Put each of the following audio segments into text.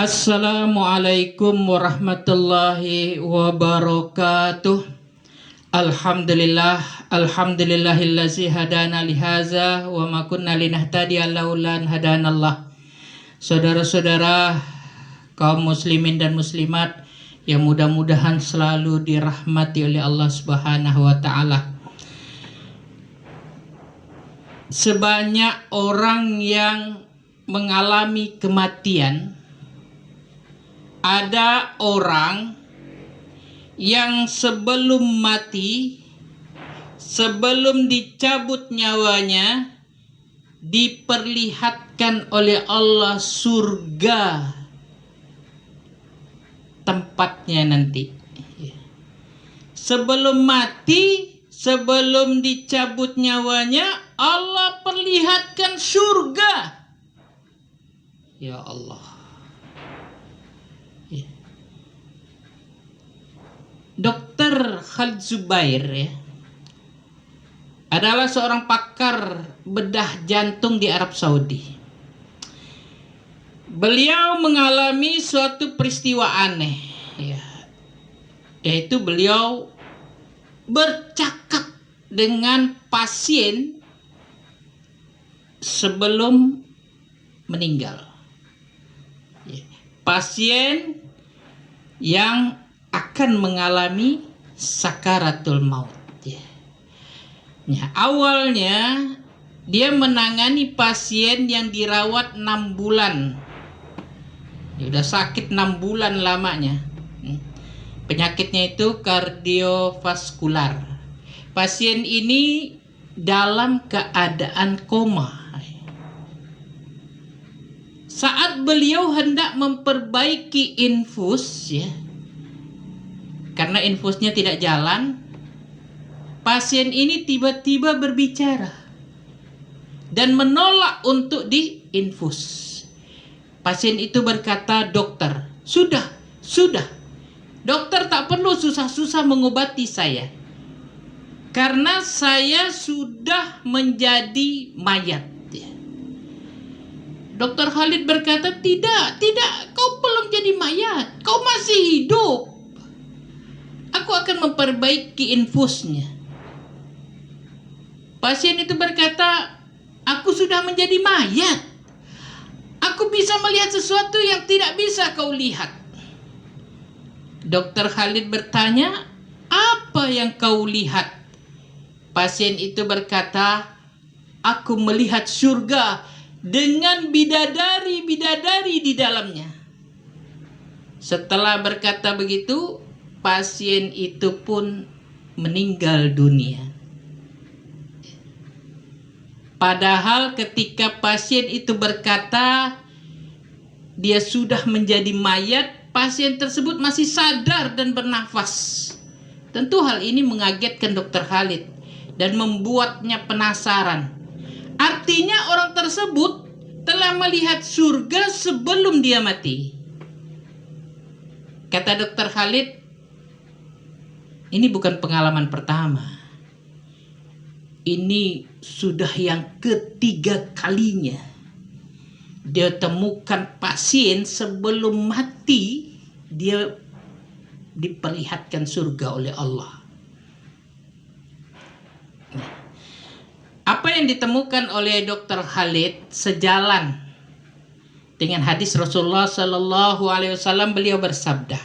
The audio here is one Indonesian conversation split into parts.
Assalamualaikum warahmatullahi wabarakatuh. Alhamdulillahillazi hadana lihaza wa ma kunna linahtadiya laula an hadanallah. Saudara-saudara kaum muslimin dan muslimat yang mudah-mudahan selalu dirahmati oleh Allah Subhanahu wa taala. Sebanyak orang yang mengalami kematian, ada orang yang sebelum mati, sebelum dicabut nyawanya, diperlihatkan oleh Allah surga tempatnya nanti. Sebelum mati, sebelum dicabut nyawanya, Allah perlihatkan surga. Ya Allah. Dr. Khalid Zubair adalah seorang pakar bedah jantung di Arab Saudi. Beliau mengalami suatu peristiwa aneh, yaitu beliau bercakap dengan pasien sebelum meninggal. Pasien yang akan mengalami sakaratul maut. Awalnya dia menangani pasien yang dirawat 6 bulan. Dia udah sakit 6 bulan lamanya. Penyakitnya itu kardiovaskular. Pasien ini dalam keadaan koma. Saat beliau hendak memperbaiki infus, karena infusnya tidak jalan, pasien ini tiba-tiba berbicara dan menolak untuk diinfus. Pasien itu berkata, "Dokter, sudah. Dokter tak perlu susah-susah mengobati saya, karena saya sudah menjadi mayat." Dokter Khalid berkata, Tidak, kau belum jadi mayat, kau masih hidup. Aku akan memperbaiki infusnya. Pasien itu berkata, aku sudah menjadi mayat. Aku bisa melihat sesuatu yang tidak bisa kau lihat. Dokter Khalid bertanya, apa yang kau lihat? Pasien itu berkata, aku melihat surga dengan bidadari-bidadari di dalamnya. Setelah berkata begitu, pasien itu pun meninggal dunia. Padahal ketika pasien itu berkata dia sudah menjadi mayat, pasien tersebut masih sadar dan bernafas. Tentu hal ini mengagetkan Dr. Khalid dan membuatnya penasaran. Artinya orang tersebut telah melihat surga sebelum dia mati. Kata Dr. Khalid, ini bukan pengalaman pertama. Ini sudah yang ketiga kalinya dia temukan pasien sebelum mati, dia diperlihatkan surga oleh Allah. Apa yang ditemukan oleh Dr. Khalid sejalan dengan hadis Rasulullah Sallallahu Alaihi Wasallam. Beliau bersabda,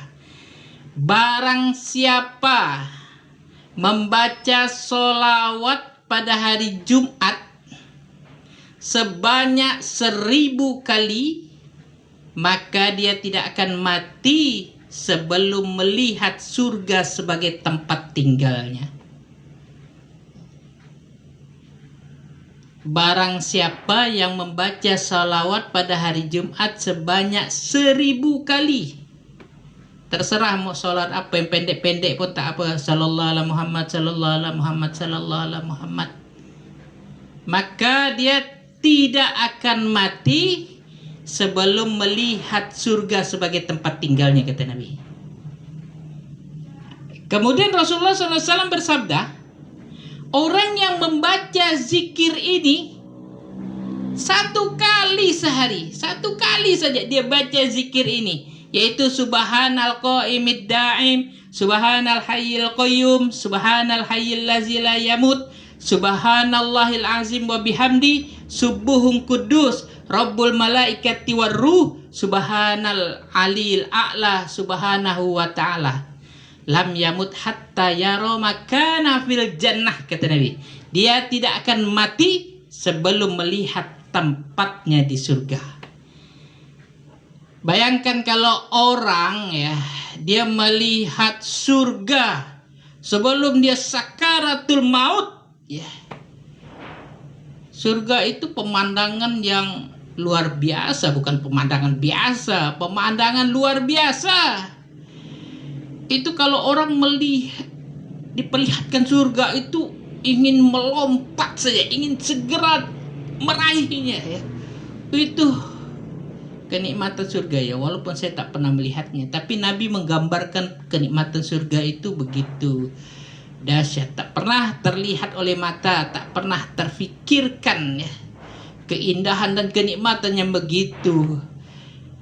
barang siapa membaca sholawat pada hari Jumat sebanyak 1000 kali, maka dia tidak akan mati sebelum melihat surga sebagai tempat tinggalnya. Barang siapa yang membaca salawat pada hari Jumat sebanyak 1000 kali, terserah mau sholat apa, yang pendek-pendek pun tak apa, sallallahu alaihi Muhammad, sallallahu alaihi Muhammad, sallallahu alaihi Muhammad, maka dia tidak akan mati sebelum melihat surga sebagai tempat tinggalnya, kata Nabi. Kemudian Rasulullah SAW bersabda, orang yang membaca zikir ini Satu kali sehari, satu kali saja dia baca zikir ini, yaitu subhanal qaimid daim, subhanal hayyil qayyum, subhanal hayyil lazi la yamut, subhanallahil azim wa bihamdi, subuhun kudus, rabbul malaikati war ruh, subhanal aliyil a'la, subhanahu wa ta'ala. Lam yamut hatta yara makana fil jannah, kata Nabi. Dia tidak akan mati sebelum melihat tempatnya di surga. Bayangkan kalau orang ya, dia melihat surga sebelum dia sakaratul maut ya. Surga itu pemandangan yang luar biasa, bukan pemandangan biasa, pemandangan luar biasa. Itu kalau orang diperlihatkan surga itu ingin melompat saja, ingin segera meraihnya ya. Itu kenikmatan surga ya, walaupun saya tak pernah melihatnya, tapi Nabi menggambarkan kenikmatan surga itu begitu dahsyat, tak pernah terlihat oleh mata, tak pernah terfikirkan ya. Keindahan dan kenikmatan yang begitu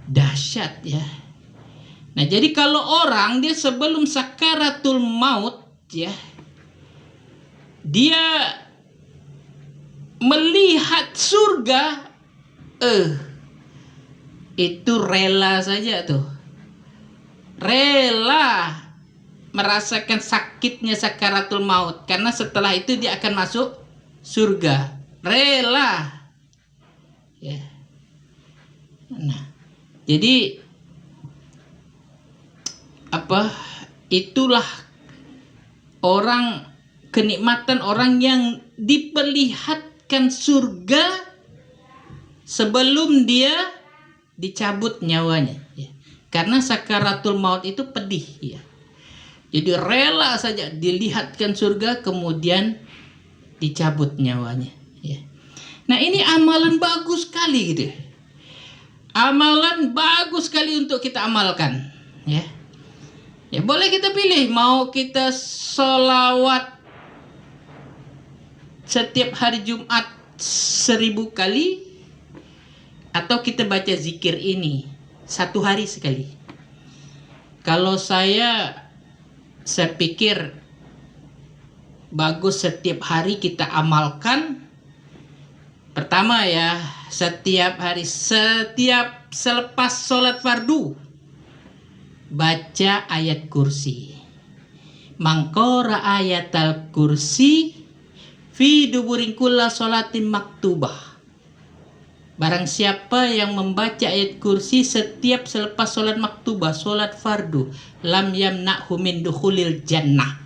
dahsyat ya. Nah, jadi kalau orang dia sebelum sakaratul maut ya, dia melihat surga, itu rela saja tuh. Rela merasakan sakitnya sakaratul maut, karena setelah itu dia akan masuk surga. Rela. Ya. Nah, jadi itulah kenikmatan orang yang diperlihatkan surga sebelum dia dicabut nyawanya ya. Karena sakaratul maut itu pedih ya. Jadi rela saja dilihatkan surga kemudian dicabut nyawanya ya. Nah, ini amalan bagus sekali gitu. Amalan bagus sekali untuk kita amalkan ya. Ya, boleh kita pilih, mau kita sholawat setiap hari Jumat 1000 kali, atau kita baca zikir ini satu hari sekali. Kalau saya pikir bagus setiap hari kita amalkan. Pertama ya, setiap hari, setiap selepas sholat fardu, baca ayat kursi. Mangkora ayatal kursi fi duburin kulla sholatin maktubah. Barang siapa yang membaca ayat kursi setiap selepas sholat maktubah, sholat fardu, lam yamna'hu min dukhulil jannah,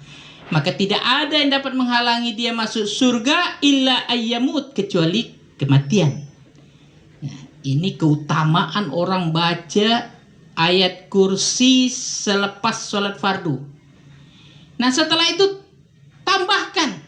maka tidak ada yang dapat menghalangi dia masuk surga illa ayyamut, kecuali kematian. Nah, ini keutamaan orang baca ayat kursi selepas sholat fardu. Nah, setelah itu tambahkan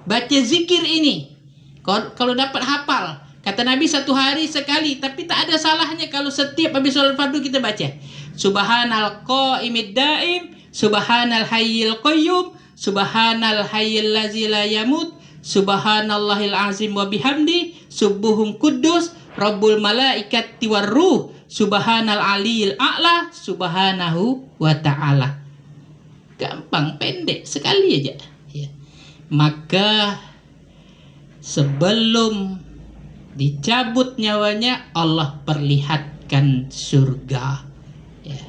baca zikir ini. Kalau dapat hafal, kata Nabi satu hari sekali, tapi tak ada salahnya kalau setiap habis sholat fardu kita baca subhanal qaimid daim, subhanal hayyil qayyum, subhanal hayyil lazi la yamut, subhanallahil azim wa bihamdi, subuhun kudus, rabbul malaikati war ruh, subhanal aliyil a'la, subhanahu wa ta'ala. Gampang, pendek sekali aja ya. Maka sebelum dicabut nyawanya, Allah perlihatkan surga ya.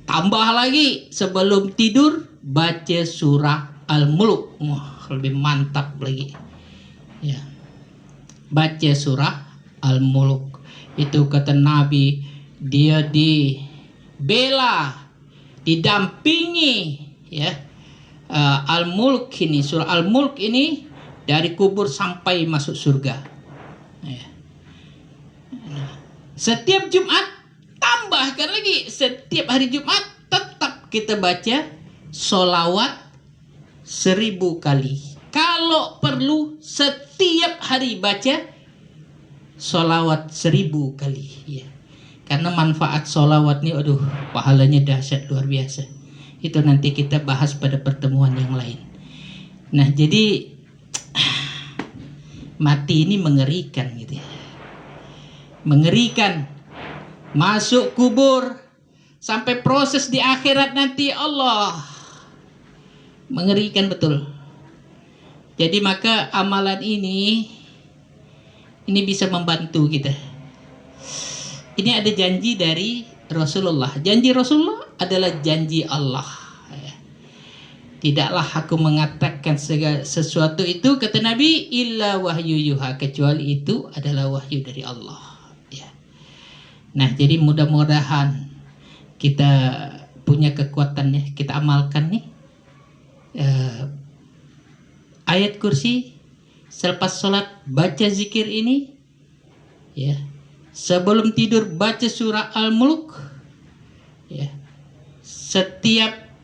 Tambah lagi, sebelum tidur baca surah Al-Mulk. Wah, lebih mantap lagi ya. Baca surah Al-Mulk. Itu kata Nabi, dia dibela, didampingi ya. Al-Mulk ini, surah Al-Mulk ini dari kubur sampai masuk surga ya. Nah, setiap Jumat tambahkan lagi, setiap hari Jumat tetap kita baca sholawat 1000 kali. Kalau perlu setiap hari baca sholawat 1000 kali ya. Karena manfaat sholawat ini, aduh, pahalanya dahsyat luar biasa. Itu nanti kita bahas pada pertemuan yang lain. Nah, jadi Mati ini mengerikan gitu ya. Mengerikan. Masuk kubur sampai proses di akhirat nanti, Allah, mengerikan betul. Jadi maka amalan ini bisa membantu kita. Ini ada janji dari Rasulullah. Janji Rasulullah adalah janji Allah. Tidaklah aku mengatakan sesuatu itu, kata Nabi, illa wahyu yuha, kecuali itu adalah wahyu dari Allah. Ya. Nah, jadi mudah-mudahan kita punya kekuatan ya, kita amalkan nih ayat kursi selepas sholat, baca zikir ini ya. Sebelum tidur baca surah Al-Mulk ya. Setiap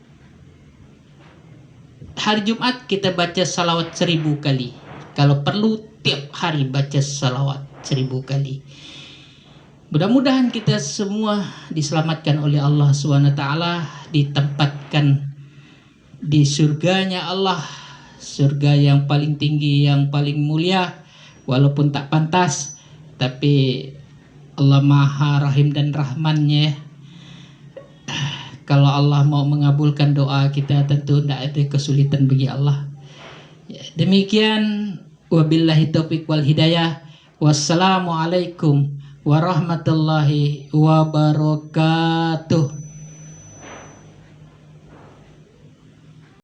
hari Jumat kita baca salawat 1000 kali. Kalau perlu tiap hari baca salawat 1000 kali. Mudah-mudahan kita semua diselamatkan oleh Allah SWT, ditempatkan di surganya Allah, surga yang paling tinggi, yang paling mulia, walaupun tak pantas, tapi Allah Maha Rahim dan Rahmannya. Kalau Allah mau mengabulkan doa kita, tentu tidak ada kesulitan bagi Allah. Ya, demikian, wabillahi taufiq wal hidayah. Wassalamualaikum warahmatullahi wabarakatuh.